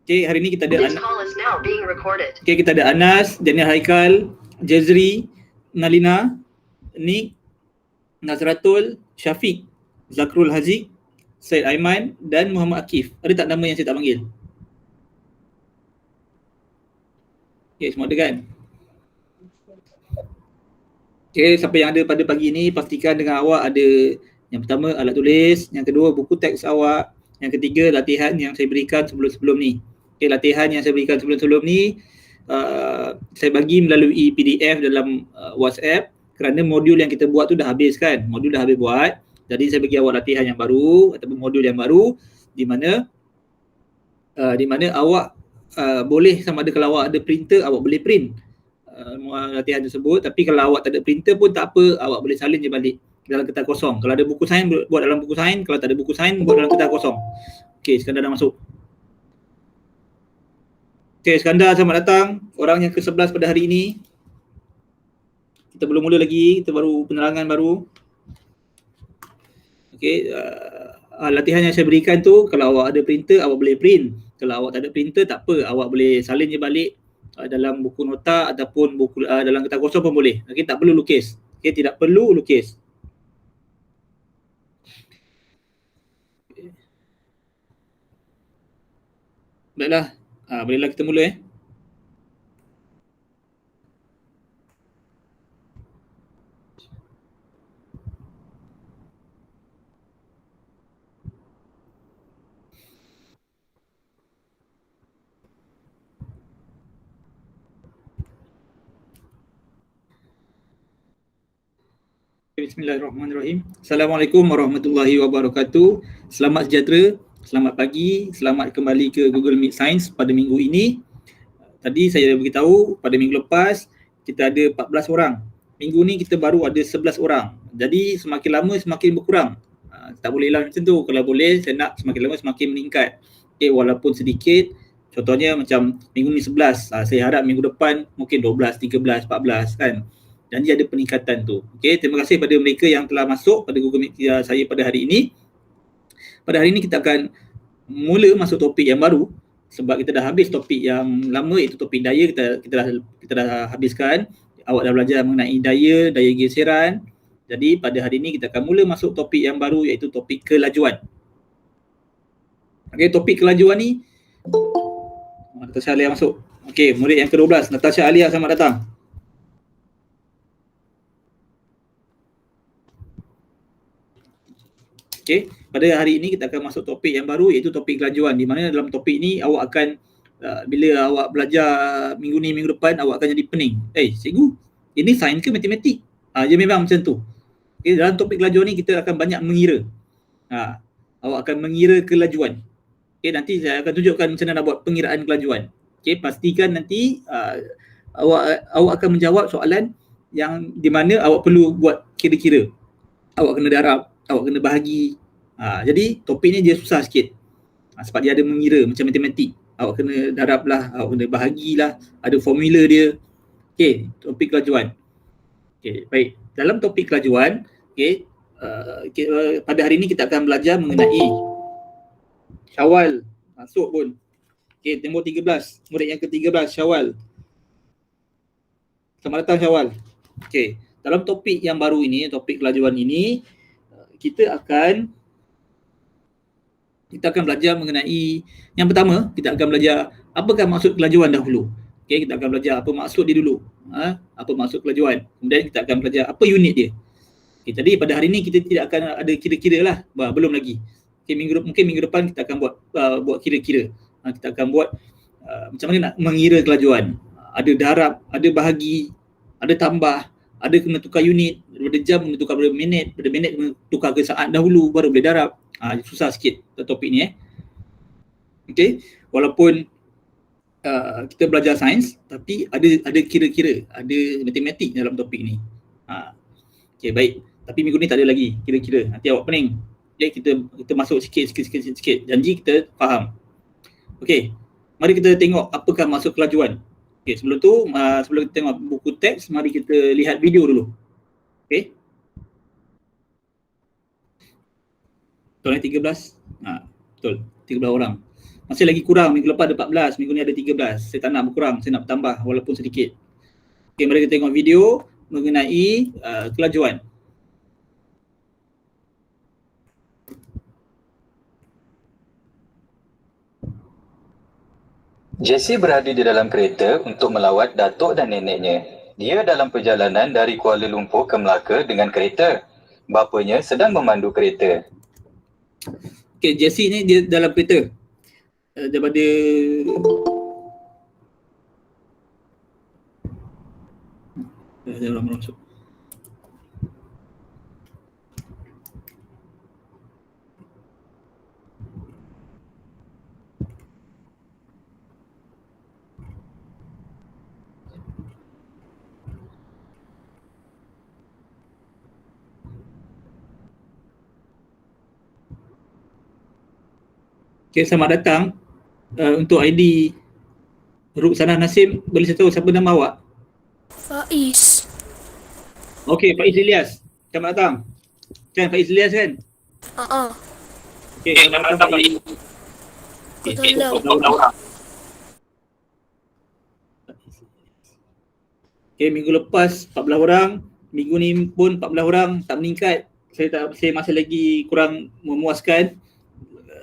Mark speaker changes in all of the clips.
Speaker 1: Okay, hari ni kita ada okay, kita ada Anas, Daniel Haikal, Jazri, Nalina, Nick, Nazratul, Syafiq, Zakrul Haziq, Syed Aiman dan Muhammad Akif. Ada tak nama yang saya tak panggil? Okay, semua ada kan? Okay, siapa yang ada pada pagi ni, pastikan dengan awak ada yang pertama alat tulis, yang kedua buku teks awak, yang ketiga latihan yang saya berikan sebelum-sebelum ni. Okay, latihan yang saya berikan sebelum-sebelum ni saya bagi melalui PDF dalam WhatsApp kerana modul yang kita buat tu dah habis kan, modul dah habis buat. Jadi saya bagi awak latihan yang baru ataupun modul yang baru di mana awak boleh, sama ada kalau awak ada printer awak boleh print latihan tersebut, tapi kalau awak tak ada printer pun tak apa, awak boleh salin je balik dalam kertas kosong. Kalau ada buku sains buat dalam buku sains, kalau tak ada buku sains buat dalam kertas kosong. Okey, Iskandar dah masuk. Okey, Iskandar, selamat datang. Orang yang ke-11 pada hari ini. Kita belum mula lagi, kita baru penerangan baru. Okey, latihan yang saya berikan tu, kalau awak ada printer awak boleh print. Kalau awak tak ada printer tak apa, awak boleh salin je balik dalam buku nota ataupun buku dalam kertas kosong pun boleh. Okey, tak perlu lukis. Okey, tidak perlu lukis. Baiklah, bolehlah kita mula Bismillahirrahmanirrahim. Assalamualaikum warahmatullahi wabarakatuh. Selamat sejahtera, selamat pagi, selamat kembali ke Google Meet Science pada minggu ini. Tadi saya dah beritahu pada minggu lepas kita ada 14 orang. Minggu ni kita baru ada 11 orang. Jadi semakin lama semakin berkurang. Tak bolehlah macam tu. Kalau boleh saya nak semakin lama semakin meningkat. Okay, walaupun sedikit. Contohnya macam minggu ni 11. Saya harap minggu depan mungkin 12, 13, 14 kan. Janji ada peningkatan tu. Okay, terima kasih pada mereka yang telah masuk pada Google Meet saya pada hari ini. Pada hari ini kita akan mula masuk topik yang baru sebab kita dah habis topik yang lama iaitu topik daya kita dah habiskan. Awak dah belajar mengenai daya geseran. Jadi pada hari ini kita akan mula masuk topik yang baru iaitu topik kelajuan. Okay, topik kelajuan ni Natasha Alia masuk. Okay, murid yang ke-12 Natasha Alia, selamat datang. Okay, pada hari ini kita akan masuk topik yang baru iaitu topik kelajuan, di mana dalam topik ni awak akan bila awak belajar minggu ni, minggu depan awak akan jadi pening. Cikgu, ini sains ke matematik? Dia memang macam tu. Okay, dalam topik kelajuan ni kita akan banyak mengira. Awak akan mengira kelajuan. Okay, nanti saya akan tunjukkan macam mana nak buat pengiraan kelajuan. Okay, pastikan nanti awak akan menjawab soalan yang di mana awak perlu buat kira-kira. Awak kena darab, awak kena bahagi. Jadi topik ni dia susah sikit. Sebab dia ada mengira macam matematik. Awak kena darab lah, awak kena bahagilah, ada formula dia. Okey, topik kelajuan. Okey, baik. Dalam topik kelajuan, pada hari ini kita akan belajar mengenai Syawal. Masuk pun. Okey, nombor 13. Murid yang ke-13, Syawal. Selamat datang Syawal. Okey, dalam topik yang baru ini, topik kelajuan ini, kita akan belajar mengenai, yang pertama kita akan belajar apakah maksud kelajuan dahulu. Okey, kita akan belajar apa maksud dia dulu. Apa maksud kelajuan. Kemudian kita akan belajar apa unit dia. Okey, jadi pada hari ini kita tidak akan ada kira-kira lah. Belum lagi. Okey, mungkin minggu depan kita akan buat kira-kira. Kita akan buat macam mana nak mengira kelajuan. Ada darab, ada bahagi, ada tambah, ada kena tukar unit, daripada jam kena tukar pada minit, pada minit kena tukar ke saat dahulu baru boleh darab. Susah sikit topik ni Okey, walaupun kita belajar sains tapi ada kira-kira, ada matematik dalam topik ni. Okey, baik. Tapi minggu ni tak ada lagi kira-kira. Nanti awak pening. Okey, kita masuk sikit. Janji kita faham. Okey, mari kita tengok apakah maksud kelajuan. Okey, sebelum tu, sebelum kita tengok buku teks, mari kita lihat video dulu. Okey. Betul 13? Betul, 13 orang. masih lagi kurang, minggu lepas ada 14, minggu ni ada 13. Saya tak nak berkurang, saya nak bertambah walaupun sedikit. Okey, mari kita tengok video mengenai kelajuan.
Speaker 2: Jessie berada di dalam kereta untuk melawat datuk dan neneknya. Dia dalam perjalanan dari Kuala Lumpur ke Melaka dengan kereta. Bapanya sedang memandu kereta.
Speaker 1: Okey, Jessie ni dia dalam kereta. Daripada dia orang masuk. Okay, selamat datang untuk ID Ruksanah Nasim. Boleh saya tahu siapa nama awak?
Speaker 3: Faiz.
Speaker 1: Okey, Faiz Ilyas. Selamat datang. Kan Faiz Ilyas kan? Okey, selamat datang Faiz. Okey, minggu lepas 14 orang, minggu ni pun 14 orang, tak meningkat. Saya masih lagi kurang memuaskan.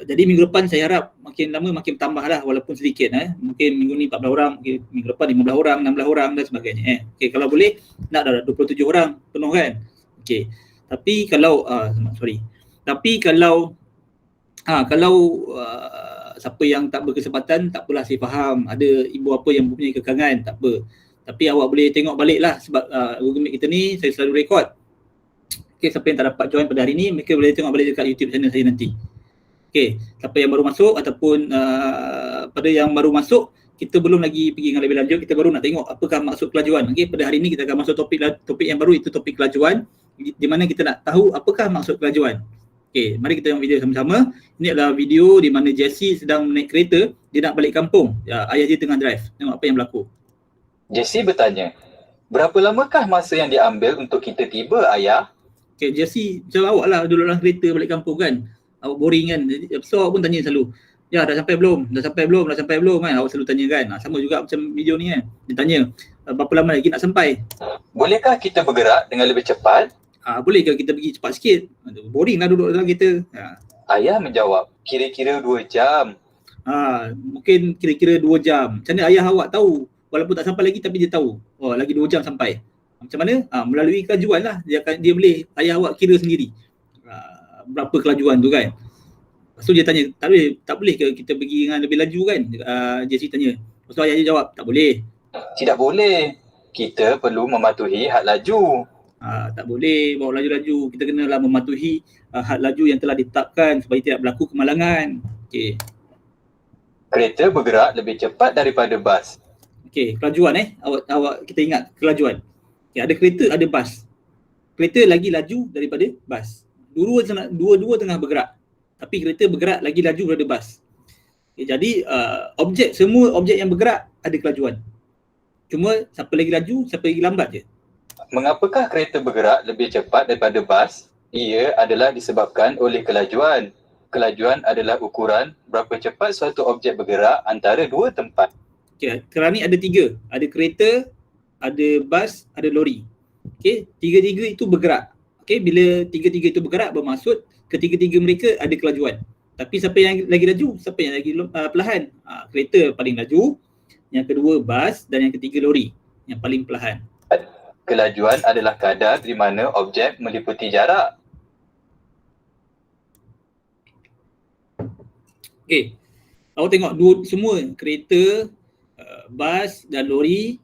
Speaker 1: Jadi minggu depan saya harap makin lama makin tambah lah walaupun sedikit. Mungkin minggu ni 14 orang, minggu depan 15 orang, 16 orang dan sebagainya. Okey, kalau boleh nak dah 27 orang penuh kan. Okey. Tapi kalau siapa yang tak berkesempatan, tak apalah, saya faham. Ada ibu apa yang mempunyai kekangan, tak apa. Tapi awak boleh tengok balik lah sebab Google Meet kita ni saya selalu rekod. Okey, siapa yang tak dapat join pada hari ni, mereka boleh tengok balik dekat YouTube channel saya nanti. Okey, siapa yang baru masuk ataupun pada yang baru masuk, kita belum lagi pergi dengan lebih lanjut, kita baru nak tengok apakah maksud kelajuan. Okey, pada hari ini kita akan masuk topik yang baru, itu topik kelajuan, di mana kita nak tahu apakah maksud kelajuan. Okey, mari kita tengok video sama-sama. Ini adalah video di mana Jessie sedang naik kereta, dia nak balik kampung. Ayah dia tengah drive. Tengok apa yang berlaku.
Speaker 2: Jessie bertanya, berapa lamakah masa yang diambil untuk kita tiba, ayah?
Speaker 1: Okey, Jessie, macam awak lah duduk dalam kereta balik kampung kan. Awak boring kan. So awak pun tanya selalu, ya dah sampai belum? Dah sampai belum kan? Awak selalu tanya kan. Sama juga macam video ni kan. Dia tanya, berapa lama lagi nak sampai?
Speaker 2: Bolehkah kita bergerak dengan lebih cepat?
Speaker 1: Bolehkah kita pergi cepat sikit? Boring lah duduk dalam kereta.
Speaker 2: Ayah menjawab, kira-kira 2 jam.
Speaker 1: Mungkin kira-kira 2 jam. Macam mana ayah awak tahu? Walaupun tak sampai lagi tapi dia tahu. Oh, lagi 2 jam sampai. Macam mana? Melalui kelajuan lah. Dia boleh, ayah awak kira sendiri. Berapa kelajuan tu kan. Lepas tu dia tanya, tak boleh ke kita pergi dengan lebih laju kan? Jessie tanya. Lepas tu ayah dia jawab, tak boleh.
Speaker 2: Tidak boleh. Kita perlu mematuhi had laju.
Speaker 1: Tak boleh bawa laju-laju. Kita kenalah mematuhi had laju yang telah ditetapkan supaya tidak berlaku kemalangan. Okey.
Speaker 2: Kereta bergerak lebih cepat daripada bas.
Speaker 1: Okey, kelajuan awak kita ingat kelajuan. Okay, ada kereta, ada bas. Kereta lagi laju daripada bas. Dua-dua tengah bergerak. Tapi kereta bergerak lagi laju daripada bas. Okay, jadi semua objek yang bergerak ada kelajuan. Cuma siapa lagi laju, siapa lagi lambat je.
Speaker 2: Mengapakah kereta bergerak lebih cepat daripada bas? Ia adalah disebabkan oleh kelajuan. Kelajuan adalah ukuran berapa cepat suatu objek bergerak antara dua tempat.
Speaker 1: Okay, kerana ni ada 3. Ada kereta, ada bas, ada lori. Okay, tiga-tiga itu bergerak. Okay, bila tiga-tiga itu bergerak bermaksud ketiga-tiga mereka ada kelajuan. Tapi siapa yang lagi laju, siapa yang lagi perlahan? Kereta paling laju, yang kedua bas dan yang ketiga lori yang paling perlahan.
Speaker 2: Kelajuan adalah kadar di mana objek meliputi jarak.
Speaker 1: Okey. Awak tengok semua kereta, bas dan lori,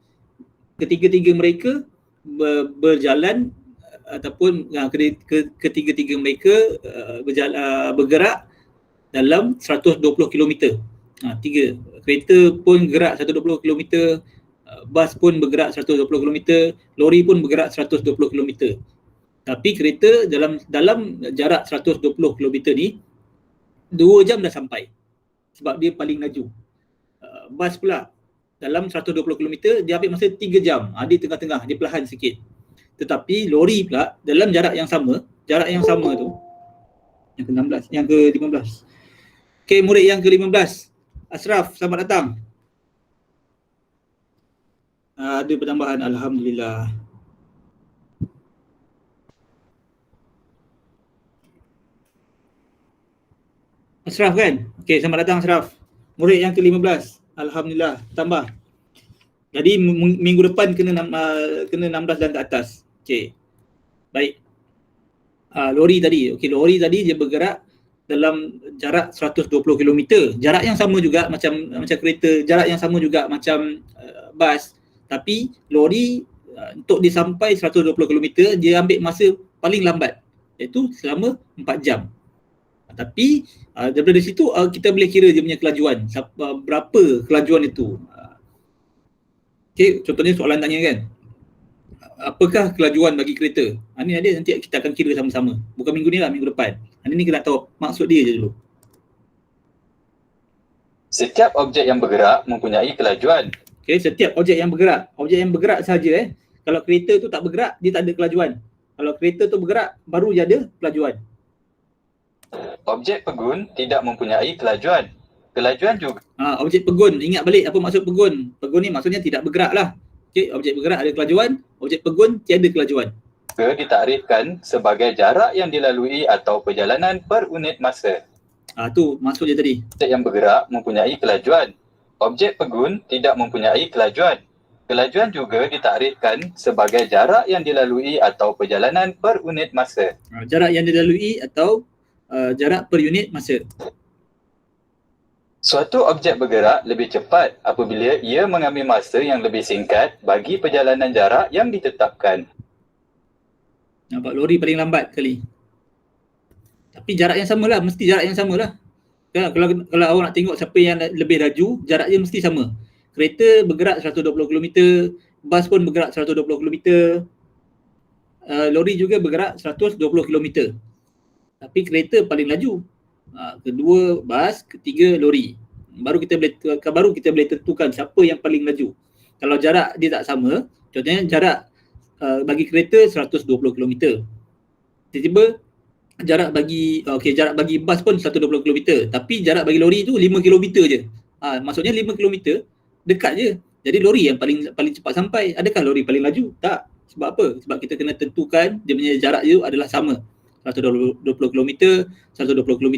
Speaker 1: ketiga-tiga mereka berjalan ataupun ketiga-tiga mereka bergerak dalam 120 km. Tiga. Kereta pun gerak 120 km, bas pun bergerak 120 km, lori pun bergerak 120 km. Tapi kereta dalam jarak 120 km ni 2 jam dah sampai sebab dia paling laju. Bas pula dalam 120 km dia ambil masa 3 jam. Dia tengah-tengah, dia perlahan sikit. Tetapi lori pula dalam jarak yang sama tu, yang ke-16, yang ke-15. Okey, murid yang ke-15. Ashraf, selamat datang. Ada penambahan, alhamdulillah. Ashraf kan? Okey, selamat datang Ashraf. Murid yang ke-15. Alhamdulillah, tambah. Jadi minggu depan kena 16 dan ke atas. Okey. Baik. Lori tadi. Okey, lori tadi dia bergerak dalam jarak 120 km. Jarak yang sama juga macam kereta, jarak yang sama juga macam bas. Tapi lori untuk dia sampai 120 km dia ambil masa paling lambat, iaitu selama 4 jam. Tapi daripada situ kita boleh kira dia punya kelajuan, berapa kelajuan itu. Okey, contohnya soalan tanya kan, apakah kelajuan bagi kereta? Ini ada, nanti kita akan kira sama-sama. Bukan minggu ni lah, minggu depan. Ini kita nak tahu maksud dia je dulu.
Speaker 2: Setiap objek yang bergerak mempunyai kelajuan.
Speaker 1: Okey, setiap objek yang bergerak saja. Kalau kereta tu tak bergerak, dia tak ada kelajuan. Kalau kereta tu bergerak, baru dia ada kelajuan.
Speaker 2: Objek pegun tidak mempunyai kelajuan. Kelajuan juga
Speaker 1: Objek pegun, ingat balik apa maksud pegun. Pegun ni maksudnya tidak bergerak lah. Okey, objek bergerak ada kelajuan, objek pegun tiada kelajuan.
Speaker 2: Ditarifkan sebagai jarak yang dilalui atau perjalanan per unit masa.
Speaker 1: Tu maksud dia tadi.
Speaker 2: Objek yang bergerak mempunyai kelajuan. Objek pegun tidak mempunyai kelajuan. Kelajuan juga ditarifkan sebagai jarak yang dilalui atau perjalanan per unit masa.
Speaker 1: Jarak yang dilalui atau jarak per unit masa.
Speaker 2: Suatu objek bergerak lebih cepat apabila ia mengambil masa yang lebih singkat bagi perjalanan jarak yang ditetapkan.
Speaker 1: Nampak lori paling lambat kali. Tapi jarak yang samalah, mesti jarak yang samalah. Kalau awak nak tengok siapa yang lebih laju, jarak dia mesti sama. Kereta bergerak 120 km, bas pun bergerak 120 km, lori juga bergerak 120 km. Tapi kereta paling laju. Kedua bas, ketiga lori. Baru kita boleh tentukan siapa yang paling laju. Kalau jarak dia tak sama, contohnya jarak bagi kereta 120 km. Tiba-tiba jarak bagi bas pun 120 km, tapi jarak bagi lori tu 5 km je. Maksudnya 5 km dekat je. Jadi lori yang paling cepat sampai. Adakah lori paling laju? Tak. Sebab apa? Sebab kita kena tentukan dia punya jarak itu adalah sama. 120 km, 120 km,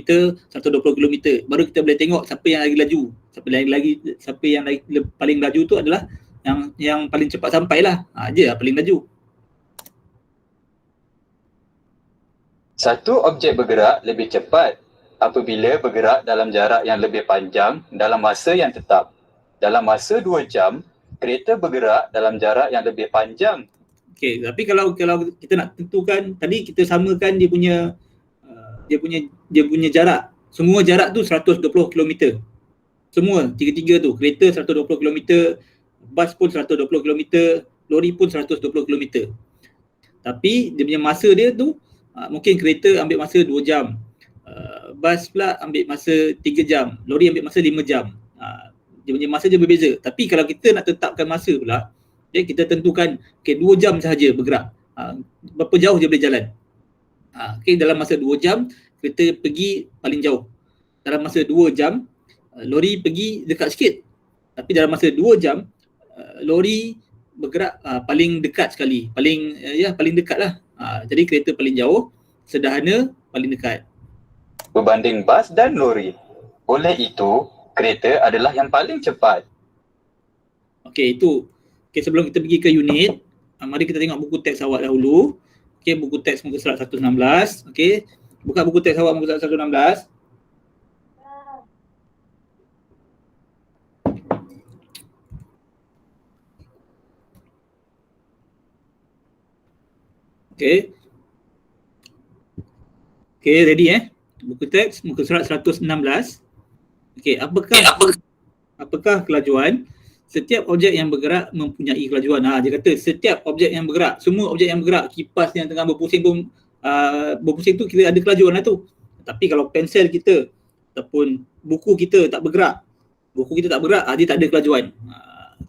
Speaker 1: 120 km. Baru kita boleh tengok siapa yang lagi laju. Siapa yang paling laju tu adalah yang paling cepat sampailah. Dia paling laju.
Speaker 2: Satu objek bergerak lebih cepat apabila bergerak dalam jarak yang lebih panjang dalam masa yang tetap. Dalam masa 2 jam, kereta bergerak dalam jarak yang lebih panjang.
Speaker 1: Okey, tapi kalau kita nak tentukan, tadi kita samakan dia punya jarak. Semua jarak tu 120 km. Semua tiga-tiga tu, kereta 120 km, bas pun 120 km, lori pun 120 km. Tapi dia punya masa dia tu mungkin kereta ambil masa 2 jam. Bas pula ambil masa 3 jam, lori ambil masa 5 jam. Dia punya masa dia berbeza. Tapi kalau kita nak tetapkan masa pula, kita tentukan 2 jam sahaja bergerak. Berapa jauh dia boleh jalan. Dalam masa 2 jam, kereta pergi paling jauh. Dalam masa 2 jam, lori pergi dekat sikit. Tapi dalam masa 2 jam, lori bergerak paling dekat sekali. Paling dekat lah. Jadi kereta paling jauh, sederhana, paling dekat.
Speaker 2: Berbanding bas dan lori. Oleh itu, kereta adalah yang paling cepat.
Speaker 1: Okey, itu. Okey, sebelum kita pergi ke unit, mari kita tengok buku teks awak dahulu. Okey, buku teks muka surat 116. Okey, buka buku teks awak muka surat 116. Okey. Okey, ready Buku teks muka surat 116. Okey, apakah kelajuan? Setiap objek yang bergerak mempunyai kelajuan. Dia kata setiap objek yang bergerak, semua objek yang bergerak, kipas yang tengah berpusing pun berpusing tu kira ada kelajuan lah tu. Tapi kalau pensel kita ataupun buku kita tak bergerak, dia tak ada kelajuan.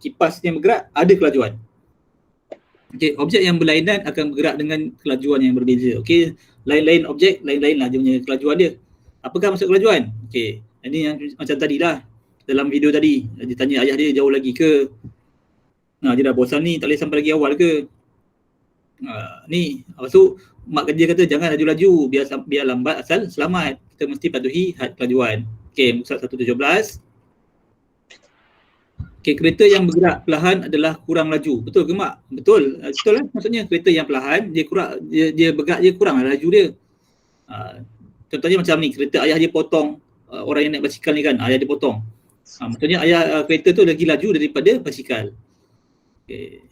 Speaker 1: Kipas yang bergerak ada kelajuan. Okey, objek yang berlainan akan bergerak dengan kelajuan yang berbeza. Okey, lain-lain objek, lain-lain lah dia punya kelajuan dia. Apakah maksud kelajuan? Okey, ini yang macam tadi lah. dalam video tadi. Dia tanya ayah dia jauh lagi ke? Dia dah bosan ni, tak boleh sampai lagi awal ke? Ni, lepas tu mak kerja kata jangan laju-laju, biar lambat asal selamat. Kita mesti patuhi had kelajuan. Okey, muka surat 117. Okey, kereta yang bergerak perlahan adalah kurang laju. Betul ke mak? Betul. Betul lah. Maksudnya kereta yang perlahan dia bergerak dia kurang laju dia. Contohnya macam ni, kereta ayah dia potong orang yang naik basikal ni kan, ayah dia potong. Maksudnya kereta tu lagi laju daripada basikal. Okay.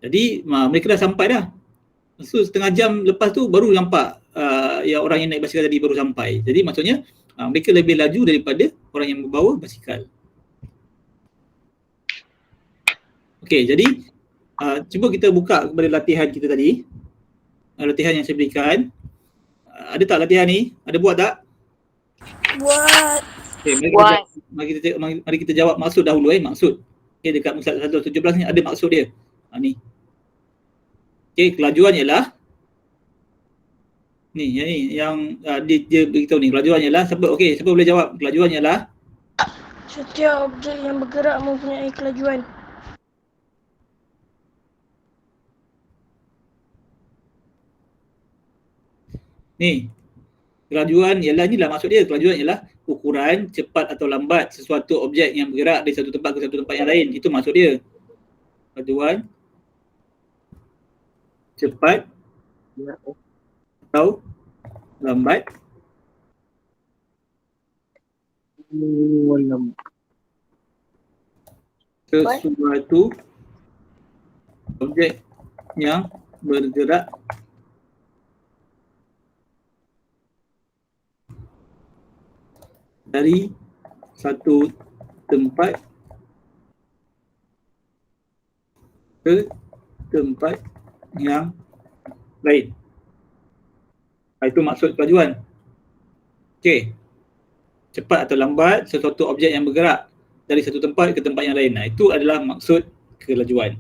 Speaker 1: Jadi mereka dah sampai dah. Lepas tu setengah jam lepas tu baru nampak yang orang yang naik basikal tadi baru sampai. Jadi maksudnya mereka lebih laju daripada orang yang membawa basikal. Okey, jadi cuba kita buka kepada latihan kita tadi. Latihan yang saya berikan. Ada tak latihan ni? Ada buat tak?
Speaker 3: Buat.
Speaker 1: Okay, mari kita jawab maksud dahulu maksud. Okay, dekat muka 117 ni ada maksud dia. Ni. Okay, kelajuan ialah ni yang dia beritahu ni. Kelajuan ialah siapa boleh jawab? Kelajuan ialah
Speaker 3: Setiap objek yang bergerak mempunyai kelajuan.
Speaker 1: Ni. Kelajuan ialah, inilah maksud dia. Kelajuan ialah ukuran cepat atau lambat sesuatu objek yang bergerak dari satu tempat ke satu tempat yang lain. Itu maksud dia. Kelajuan cepat atau lambat sesuatu objek yang bergerak dari satu tempat ke tempat yang lain. Itu maksud kelajuan. Okey. Cepat atau lambat sesuatu objek yang bergerak dari satu tempat ke tempat yang lain. Itu adalah maksud kelajuan.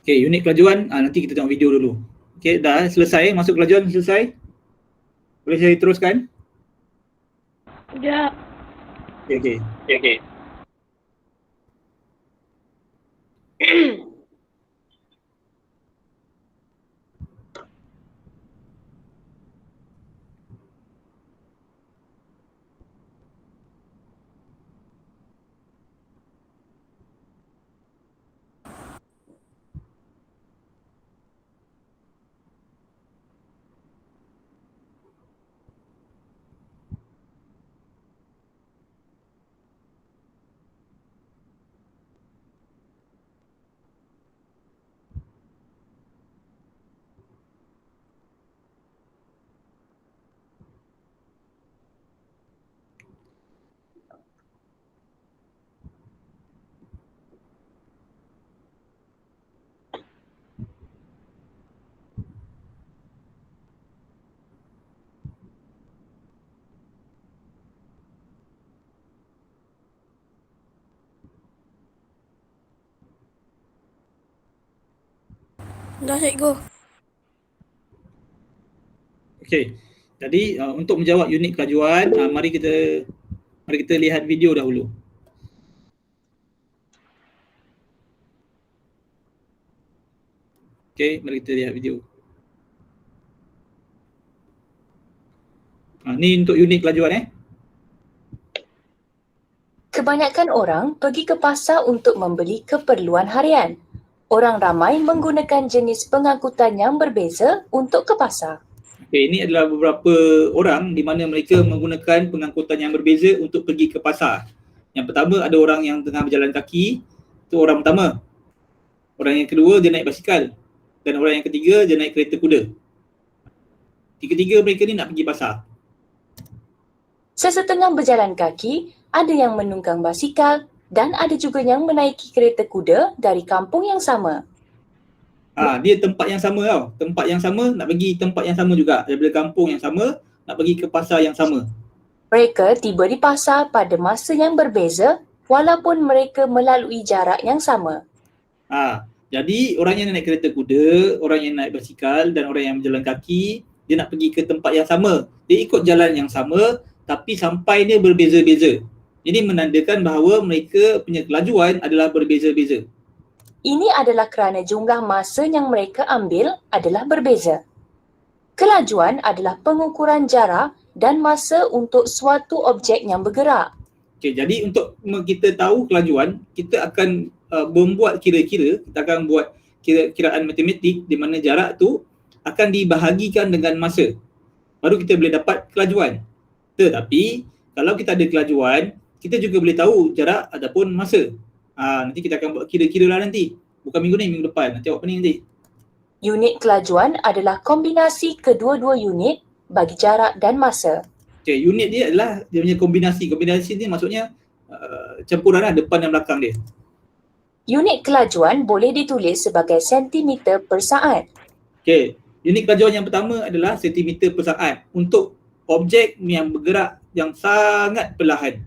Speaker 1: Okey, unit kelajuan nanti kita tengok video dulu. Okey, dah selesai masuk kelajuan selesai? Boleh saya teruskan?
Speaker 3: Ya.
Speaker 1: Okey.
Speaker 3: Dah cikgu.
Speaker 1: Okey. Jadi untuk menjawab unit kelajuan, mari kita lihat video dahulu. Okey, mari kita lihat video. Ni untuk unit kelajuan
Speaker 4: Kebanyakan orang pergi ke pasar untuk membeli keperluan harian. Orang ramai menggunakan jenis pengangkutan yang berbeza untuk ke pasar.
Speaker 1: Okey, ini adalah beberapa orang di mana mereka menggunakan pengangkutan yang berbeza untuk pergi ke pasar. Yang pertama ada orang yang tengah berjalan kaki, itu orang pertama. Orang yang kedua dia naik basikal. Dan orang yang ketiga dia naik kereta kuda. Tiga-tiga mereka ni nak pergi pasar.
Speaker 4: Sesetengah berjalan kaki, ada yang menunggang basikal dan ada juga yang menaiki kereta kuda dari kampung yang sama.
Speaker 1: Dia tempat yang sama tau. Tempat yang sama nak pergi tempat yang sama juga. Daripada kampung yang sama nak pergi ke pasar yang sama.
Speaker 4: Mereka tiba di pasar pada masa yang berbeza walaupun mereka melalui jarak yang sama.
Speaker 1: Jadi orang yang naik kereta kuda, orang yang naik basikal dan orang yang berjalan kaki, dia nak pergi ke tempat yang sama. Dia ikut jalan yang sama tapi sampainya berbeza-beza. Jadi menandakan bahawa mereka punya kelajuan adalah berbeza-beza.
Speaker 4: Ini adalah kerana jumlah masa yang mereka ambil adalah berbeza. Kelajuan adalah pengukuran jarak dan masa untuk suatu objek yang bergerak.
Speaker 1: Okay, jadi untuk kita tahu kelajuan, kita akan membuat kira-kira, kita akan buat kiraan matematik di mana jarak tu akan dibahagikan dengan masa. Baru kita boleh dapat kelajuan. Tetapi kalau kita ada kelajuan, kita juga boleh tahu jarak ataupun masa. Nanti kita akan buat kira-kira lah nanti. Bukan minggu ni, minggu depan. Nanti tengok apa ni nanti.
Speaker 4: Unit kelajuan adalah kombinasi kedua-dua unit bagi jarak dan masa.
Speaker 1: Okay, unit dia adalah dia punya kombinasi. Kombinasi ni maksudnya campuran lah depan dan belakang dia.
Speaker 4: Unit kelajuan boleh ditulis sebagai sentimeter per saat.
Speaker 1: Okay, unit kelajuan yang pertama adalah sentimeter per saat untuk objek yang bergerak yang sangat perlahan.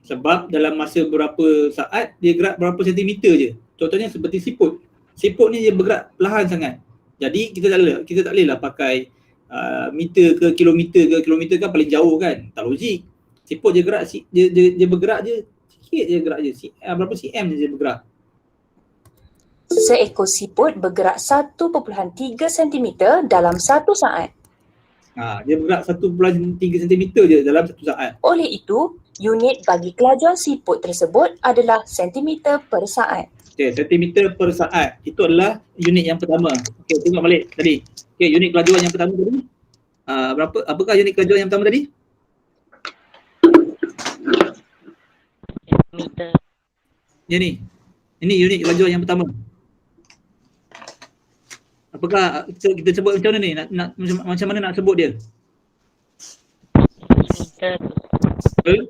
Speaker 1: Sebab dalam masa berapa saat dia gerak berapa sentimeter je. Contohnya seperti siput. Siput ni dia bergerak perlahan sangat. Jadi kita tak boleh lah pakai meter ke kilometer kan paling jauh kan. Tak logik. Siput dia gerak dia bergerak je sikit je gerak je. Berapa cm je dia bergerak.
Speaker 4: Seekor siput bergerak 1.3 cm dalam 1 saat.
Speaker 1: Dia bergerak 1.3 cm je dalam 1 saat.
Speaker 4: Oleh itu, unit bagi kelajuan siput tersebut adalah sentimeter per saat.
Speaker 1: Okay, sentimeter per saat. Itu adalah unit yang pertama. Okay, tengok balik tadi. Okay, unit kelajuan yang pertama tadi. Apakah unit kelajuan yang pertama tadi?
Speaker 5: Meter.
Speaker 1: Ya ni. Ini unit kelajuan yang pertama. Apakah kita sebut macam mana ni? Macam mana nak sebut dia?
Speaker 5: Meter.
Speaker 1: Per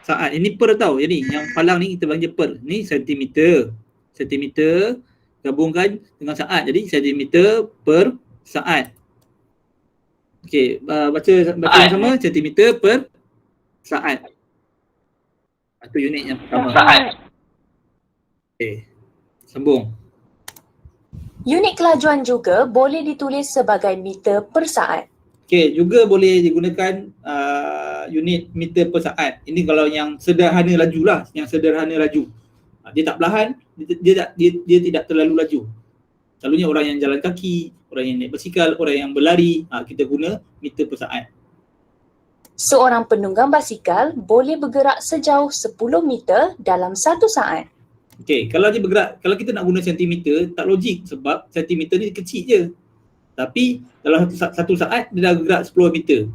Speaker 1: saat. Ini per tau. Jadi yang palang ni kita bagi per. Ni sentimeter. Sentimeter gabungkan dengan saat. Jadi sentimeter per saat. Okey, baca sama sentimeter per saat. Itu unit yang pertama.
Speaker 5: Saat.
Speaker 1: Okey. Sambung.
Speaker 4: Unit kelajuan juga boleh ditulis sebagai meter per saat.
Speaker 1: Okey, juga boleh digunakan unit meter per saat. Ini kalau yang sederhana laju lah, yang sederhana laju. Dia tak perlahan, dia tidak terlalu laju. Selalunya orang yang jalan kaki, orang yang naik basikal, orang yang berlari, kita guna meter per saat.
Speaker 4: Seorang penunggang basikal boleh bergerak sejauh 10 meter dalam 1 saat.
Speaker 1: Okey, kalau dia bergerak, kalau kita nak guna sentimeter, tak logik sebab sentimeter ni kecil je. Tapi dalam satu saat dia dah bergerak 10 meter.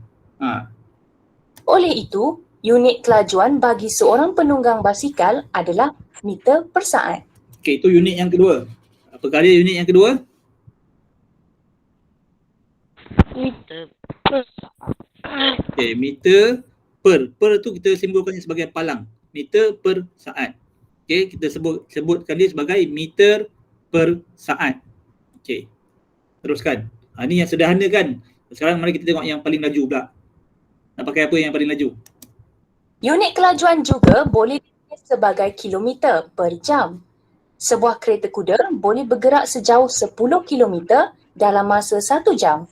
Speaker 4: Oleh itu, unit kelajuan bagi seorang penunggang basikal adalah meter per saat.
Speaker 1: Okey, itu unit yang kedua. Apakah dia unit yang kedua?
Speaker 5: Meter per saat.
Speaker 1: Okey, meter per. Per tu kita simbolkannya sebagai palang. Meter per saat. Okey, kita sebutkan dia sebagai meter per saat. Okey. Teruskan. Ini yang sederhana kan. Sekarang mari kita tengok yang paling laju pula. Nak pakai apa yang paling laju?
Speaker 4: Unit kelajuan juga boleh ditulis sebagai kilometer per jam. Sebuah kereta kuda boleh bergerak sejauh 10 kilometer dalam masa 1 jam.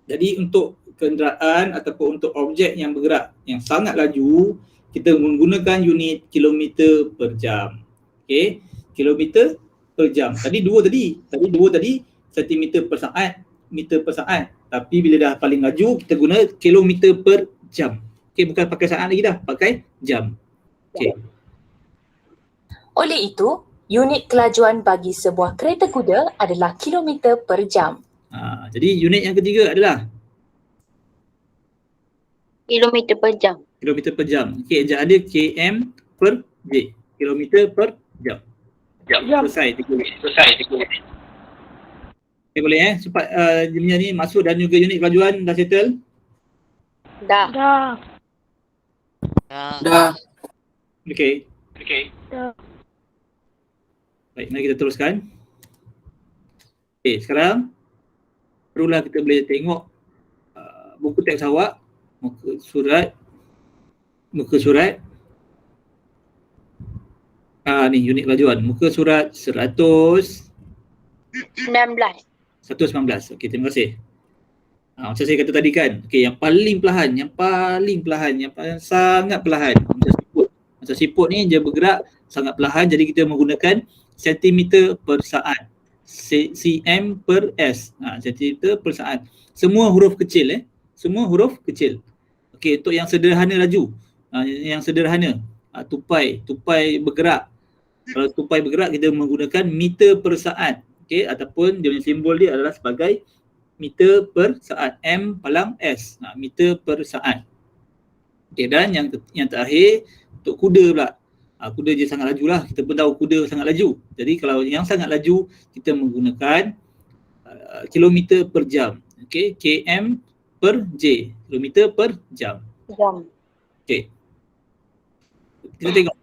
Speaker 1: Jadi untuk kenderaan ataupun untuk objek yang bergerak yang sangat laju, kita menggunakan unit kilometer per jam. Okey, kilometer per jam. Tadi dua tadi sentimeter per saat, meter per saat. Tapi bila dah paling laju, kita guna kilometer per jam. Okey, bukan pakai saat lagi dah, pakai jam. Okey.
Speaker 4: Oleh itu, unit kelajuan bagi sebuah kereta kuda adalah kilometer per jam.
Speaker 1: Jadi unit yang ketiga adalah
Speaker 5: Kilometer per jam.
Speaker 1: kilometer per jam. Okey, ejaan dia km per j. Kilometer per jam. Selesai 3 minit. Okay, boleh cepat dia punya ni masuk dan juga unit kelajuan dah settle.
Speaker 5: Dah.
Speaker 3: Dah.
Speaker 1: Okey.
Speaker 3: Dah.
Speaker 1: Baik, mari kita teruskan. Okey, sekarang barulah kita boleh tengok buku teks awak, muka surat. Ni unit kelajuan. Muka surat 119.
Speaker 5: 19.
Speaker 1: Okey, terima kasih. Macam saya kata tadi kan, yang paling perlahan, yang sangat perlahan, macam siput ni dia bergerak sangat perlahan, jadi kita menggunakan sentimeter per saat, cm per s, sentimeter per saat. Semua huruf kecil, semua huruf kecil. Okey, untuk yang sederhana laju, yang sederhana, tupai bergerak. Kalau tupai bergerak kita menggunakan meter per saat, okey, ataupun dia punya simbol dia adalah sebagai meter per saat, M palang S, meter per saat. Okay, dan yang terakhir untuk kuda pula. Kuda dia sangat laju lah, kita pun tahu kuda sangat laju. Jadi kalau yang sangat laju kita menggunakan kilometer per jam. Okay, km per j, kilometer per jam. Okay. Kita tengok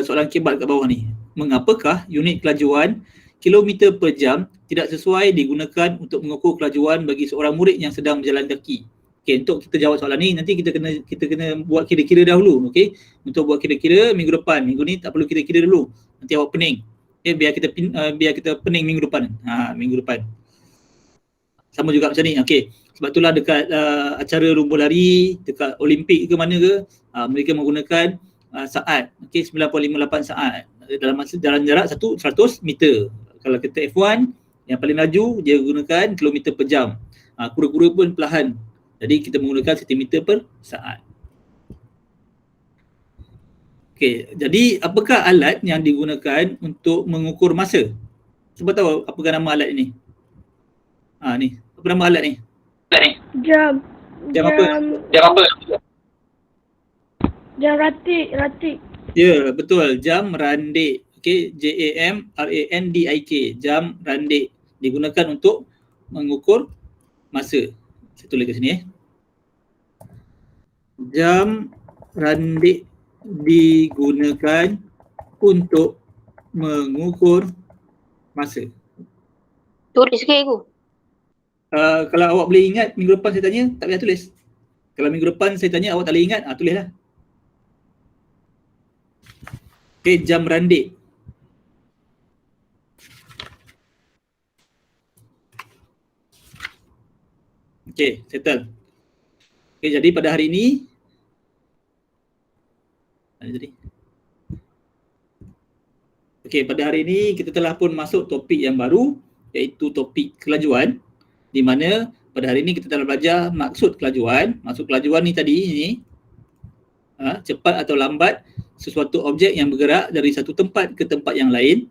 Speaker 1: soalan kebat kat bawah ni. Mengapakah unit kelajuan kilometer per jam tidak sesuai digunakan untuk mengukur kelajuan bagi seorang murid yang sedang berjalan kaki? Okey, untuk kita jawab soalan ni nanti kita kena buat kira-kira dahulu, okey. Untuk buat kira-kira minggu depan. Minggu ni tak perlu kira-kira dulu. Nanti awak pening. Okey, biar kita pening minggu depan. Minggu depan. Sama juga macam ni. Okey. Sebab itulah dekat acara lumba lari, dekat Olimpik ke mana ke, mereka menggunakan saat. Okey, 9.58 saat dalam jarak 100 meter. Kalau kita F1 yang paling laju dia gunakan kilometer per jam. Kura-kura pun perlahan. Jadi kita menggunakan sentimeter per saat. Okey, jadi apakah alat yang digunakan untuk mengukur masa? Cuba tahu apakah nama alat ini? Ni. Apa nama alat ni?
Speaker 3: Jam.
Speaker 1: Jam apa?
Speaker 3: Jam ratik.
Speaker 1: Ya, betul. Jam randik. Okey, JAMRANDIK. Jam randik digunakan untuk mengukur masa. Saya tulis kat sini. Jam randik digunakan untuk mengukur masa.
Speaker 5: Tulis sikit aku.
Speaker 1: Kalau awak boleh ingat minggu depan saya tanya, tak payah tulis. Kalau minggu depan saya tanya awak tak boleh ingat, tulislah. Okey, jam randik. Okey, settle. Okey, jadi pada hari ini pada hari ini kita telah pun masuk topik yang baru, iaitu topik kelajuan, di mana pada hari ini kita telah belajar maksud kelajuan. Maksud kelajuan ni tadi ni cepat atau lambat sesuatu objek yang bergerak dari satu tempat ke tempat yang lain,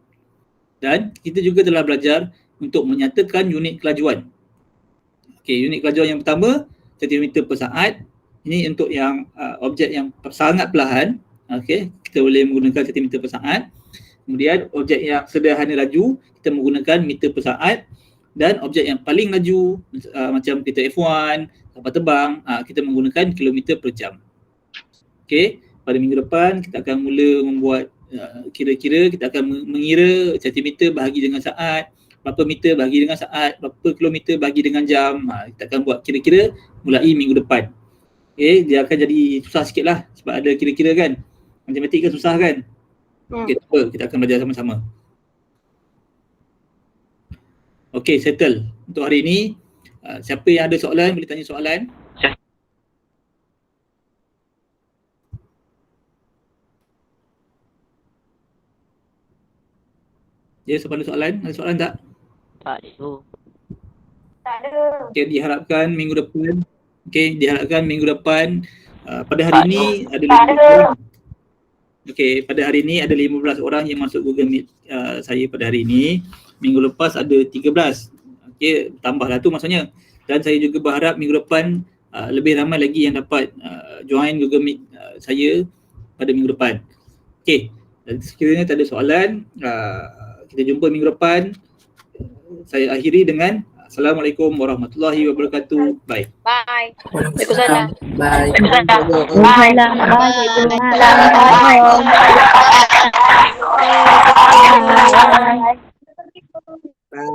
Speaker 1: dan kita juga telah belajar untuk menyatakan unit kelajuan. Okey, unit kelajuan yang pertama sentimeter per saat. Ini untuk yang objek yang sangat perlahan. Okey, kita boleh menggunakan sentimeter per saat. Kemudian objek yang sederhana laju kita menggunakan meter per saat, dan objek yang paling laju macam kereta F1, kapal terbang, kita menggunakan kilometer per jam. Okey, pada minggu depan kita akan mula membuat kira-kira. Kita akan mengira sentimeter bahagi dengan saat, berapa meter bahagi dengan saat, berapa kilometer bahagi dengan jam. Kita akan buat kira-kira mulai minggu depan. Okey, dia akan jadi susah sikit lah sebab ada kira-kira kan. Matematik kan susah kan. Okey, tak apa, kita akan belajar sama-sama. Okey, settle. Untuk hari ini, siapa yang ada soalan boleh tanya soalan. Ya, siapa ada soalan? Ada soalan tak?
Speaker 5: Tak ada.
Speaker 1: Okey, diharapkan minggu depan. Pada hari ini ada 15 orang. Okey, pada hari ini ada 15 orang yang masuk Google Meet saya pada hari ini. Minggu lepas ada 13. Okey, tambahlah tu maksudnya. Dan saya juga berharap minggu depan lebih ramai lagi yang dapat join Google Meet saya pada minggu depan. Okey, sekiranya tak ada soalan, kita jumpa minggu depan. Saya akhiri dengan Assalamualaikum warahmatullahi wabarakatuh. Bye.
Speaker 5: Bye.
Speaker 6: Waalaikumsalam. Bye.
Speaker 5: Waalaikumsalam.
Speaker 3: Bye.